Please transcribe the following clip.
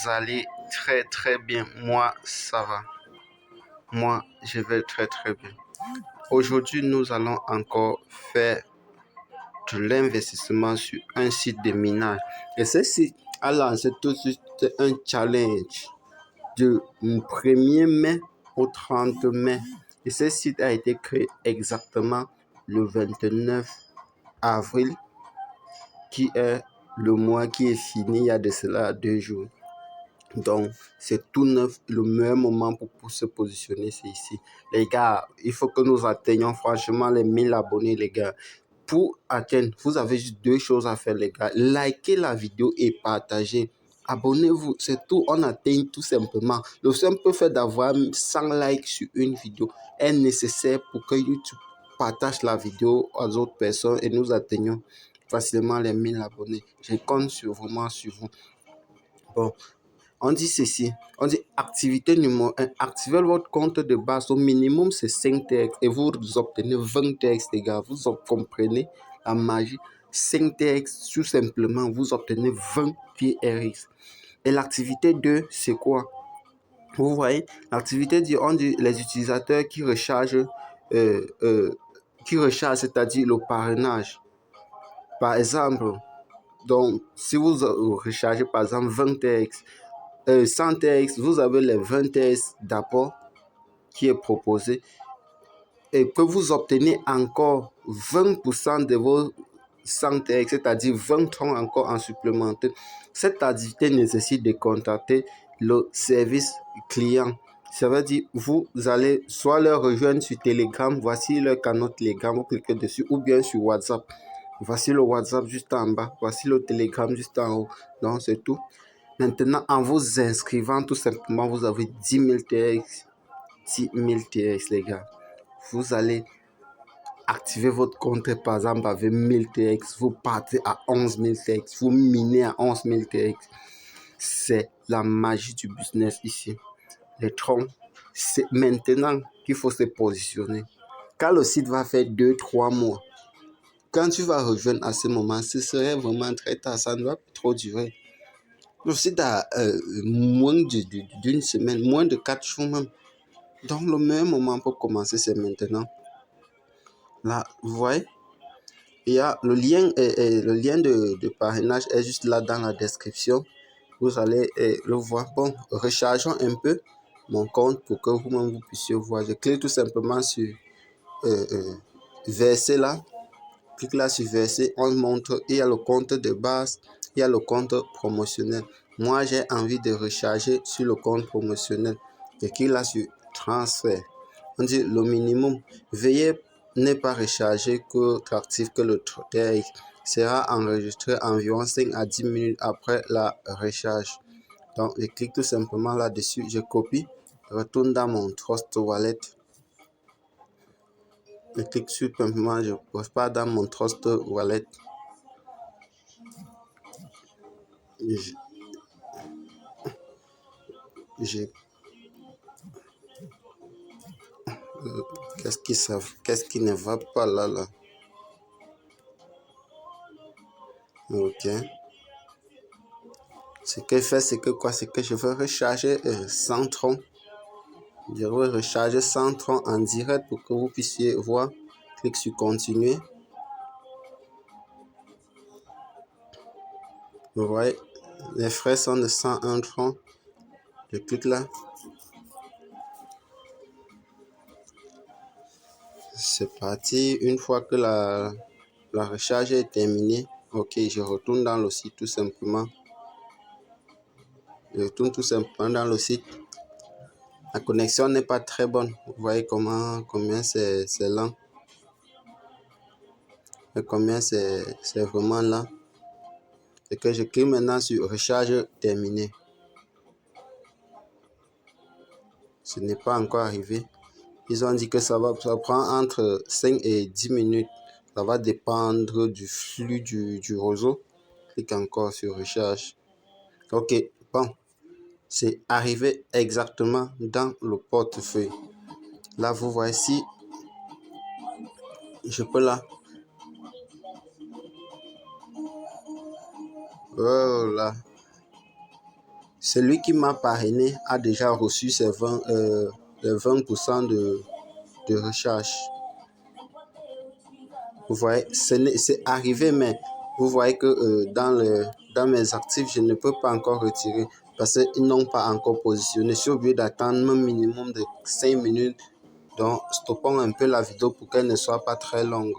allez très très bien. Moi, ça va. Moi, je vais très très bien. Aujourd'hui, nous allons encore faire de l'investissement sur un site de minage. Et ce site a lancé tout de suite un challenge du 1er mai au 30 mai. Et ce site a été créé exactement le 29 avril, qui est le mois qui est fini il y a de cela 2 jours. Donc, c'est tout neuf. Le meilleur moment pour se positionner, c'est ici. Les gars, il faut que nous atteignions franchement les 1000 abonnés, les gars. Pour atteindre, vous avez juste 2 choses à faire, les gars. Likez la vidéo et partagez. Abonnez-vous, c'est tout. On atteint tout simplement. Le simple fait d'avoir 100 likes sur une vidéo est nécessaire pour que YouTube partage la vidéo aux autres personnes et nous atteignons facilement les 1000 abonnés. Je compte vraiment sur vous. Bon. On dit ceci, on dit activité numéro 1, activez votre compte de base, au minimum c'est 5 TX et vous obtenez 20 TX, les gars, vous comprenez la magie. 5 TX, tout simplement, vous obtenez 20 TRX. Et l'activité 2, c'est quoi? Vous voyez, l'activité 2, on dit les utilisateurs qui rechargent, c'est-à-dire le parrainage. Par exemple, donc, si vous rechargez par exemple 20 TX, 100 TX, vous avez les 20 TX d'apport qui est proposé et que vous obtenez encore 20% de vos 100 TX, c'est-à-dire 20 troncs encore en supplémentaire. Cette activité nécessite de contacter le service client. Ça veut dire vous allez soit leur rejoindre sur Telegram, voici leur canal Telegram, vous cliquez dessus, ou bien sur WhatsApp. Voici le WhatsApp juste en bas, voici le Telegram juste en haut. Donc c'est tout. Maintenant, en vous inscrivant, tout simplement, vous avez 10 000 TX. 10 000 TX, les gars. Vous allez activer votre compte, par exemple, avec 1000 TX. Vous partez à 11 000 TX. Vous minez à 11 000 TX. C'est la magie du business ici. Les troncs, c'est maintenant qu'il faut se positionner. Quand le site va faire 2-3 mois, quand tu vas rejoindre à ce moment, ce serait vraiment très tard. Ça ne va pas trop durer. Le site a moins d'une semaine, moins de 4 jours même. Donc, le meilleur moment pour commencer, c'est maintenant. Là, vous voyez, il y a le lien, de parrainage est juste là dans la description. Vous allez le voir. Bon, rechargeons un peu mon compte pour que vous-même vous puissiez voir. Je clique tout simplement sur verser là. Clique là sur verser. On montre, il y a le compte de base, il y a le compte promotionnel. Moi, j'ai envie de recharger sur le compte promotionnel. Je clique là sur transfert. On dit le minimum. Veuillez ne pas recharger que actif que le TRX sera enregistré environ 5 à 10 minutes après la recharge. Donc, je clique tout simplement là-dessus. Je copie, retourne dans mon Trust Wallet. Je clique simplement, je repars dans mon Trust Wallet. Qu'est-ce qui ne va pas là? Ok. Ce que fait, c'est que quoi? C'est que je veux recharger 100 troncs. Je vais recharger 100 troncs en direct pour que vous puissiez voir. Clique sur continuer. Vous voyez, les frais sont de 101 troncs. Je clique là. C'est parti. Une fois que la recharge est terminée, ok, je retourne dans le site tout simplement. Je retourne tout simplement dans le site. La connexion n'est pas très bonne. Vous voyez combien c'est lent. Et combien c'est vraiment lent. C'est que je clique maintenant sur recharge terminée. Ce n'est pas encore arrivé. Ils ont dit que ça prend entre 5 et 10 minutes. Ça va dépendre du flux du réseau. Clique encore sur recharge. Ok, bon. C'est arrivé exactement dans le portefeuille. Là, vous voyez si je peux là. Oh là. Celui qui m'a parrainé a déjà reçu les 20% de recharge. Vous voyez, c'est arrivé, mais vous voyez que dans mes actifs, je ne peux pas encore retirer parce qu'ils n'ont pas encore positionné. Je suis obligé d'attendre un minimum de 5 minutes. Donc, stoppons un peu la vidéo pour qu'elle ne soit pas très longue.